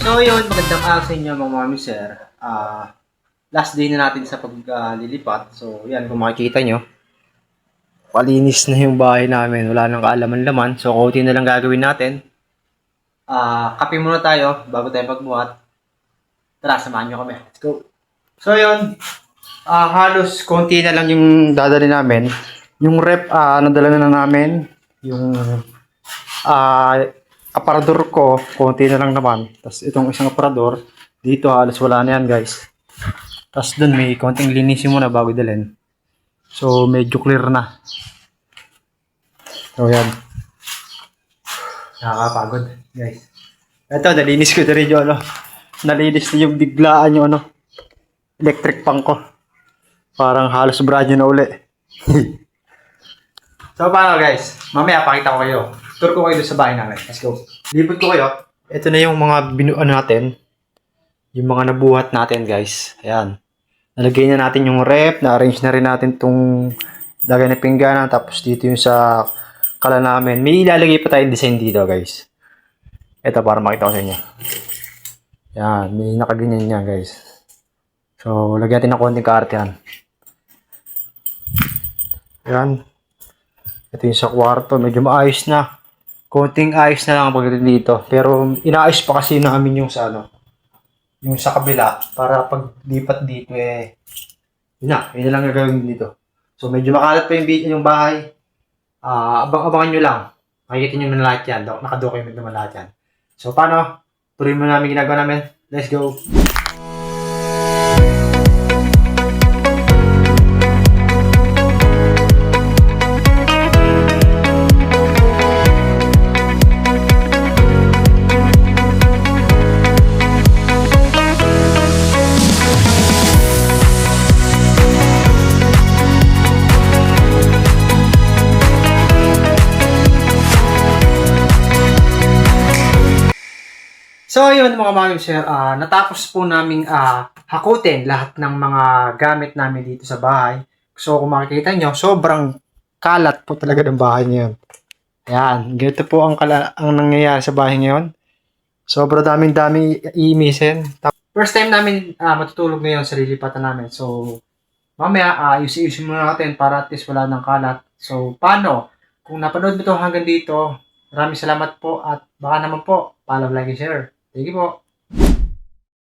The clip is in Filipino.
So yun, magandang araw sa inyo mga mami sir. Last day na natin sa paglilipat. So yan, kung makikita nyo, palinis na yung bahay namin. Wala nang kaalaman-laman. So konti na lang gagawin natin. Kape muna tayo bago tayo magbuhat. Tara, samahan nyo kami. Let's go. So yun, halos konti na lang yung dadali namin. Yung rep, nadala na namin. Yung aparador ko, konti na lang naman. Tapos itong isang aparador, dito halos wala na yan guys. Tapos dun may konting linisin muna bago dalhin. So medyo clear na. So yan. Nakakapagod guys. Ito, nalinis ko na rin yung ano. Nalinis na yung biglaan yung ano. Electric pan ko. Parang halos brand new na uli. So paano guys? Mamaya pakita ko kayo. Tour ko kayo sa bahay namin. Let's go. Libot ko kayo. Ito na yung mga binuan natin. Yung mga nabuhat natin guys. Ayan. Nalagay na natin yung rep. Na-arrange na rin natin itong lagay na pingganan. Tapos dito yung sa kala namin. May ilalagay pa tayong design dito guys. Ito para makita ko sa inyo. Ayan. May nakaganyan niya guys. So lagyan natin ng konting kaarte yan. Ayan. Ito yung sa kwarto. Medyo maayos na. Konting ayos na lang ang pagdating dito. Pero inaayos pa kasi namin yung sa ano. Yung sa kabila. Para pag lipat dito yun na lang gagawin dito. So medyo makalat pa yung bahay. Abang-abangan nyo lang. Makikita nyo na lahat yan. Nakadocument naman lahat yan. So paano? Tuloy mo namin ginagawa namin. Let's go! So yun mga mami sir, natapos po naming hakutin lahat ng mga gamit namin dito sa bahay. So kung makikita nyo, sobrang kalat po talaga ng bahay ngayon. Ayan, ganito po ang nangyayari sa bahay ngayon. Sobrang daming iimisin. First time namin matutulog ngayon sa lilipatan namin. So mamaya ayusin muna natin para at least wala ng kalat. So paano? Kung napanood mo ito hanggang dito, maraming salamat po at baka naman po, follow, like, and share. Thank you po.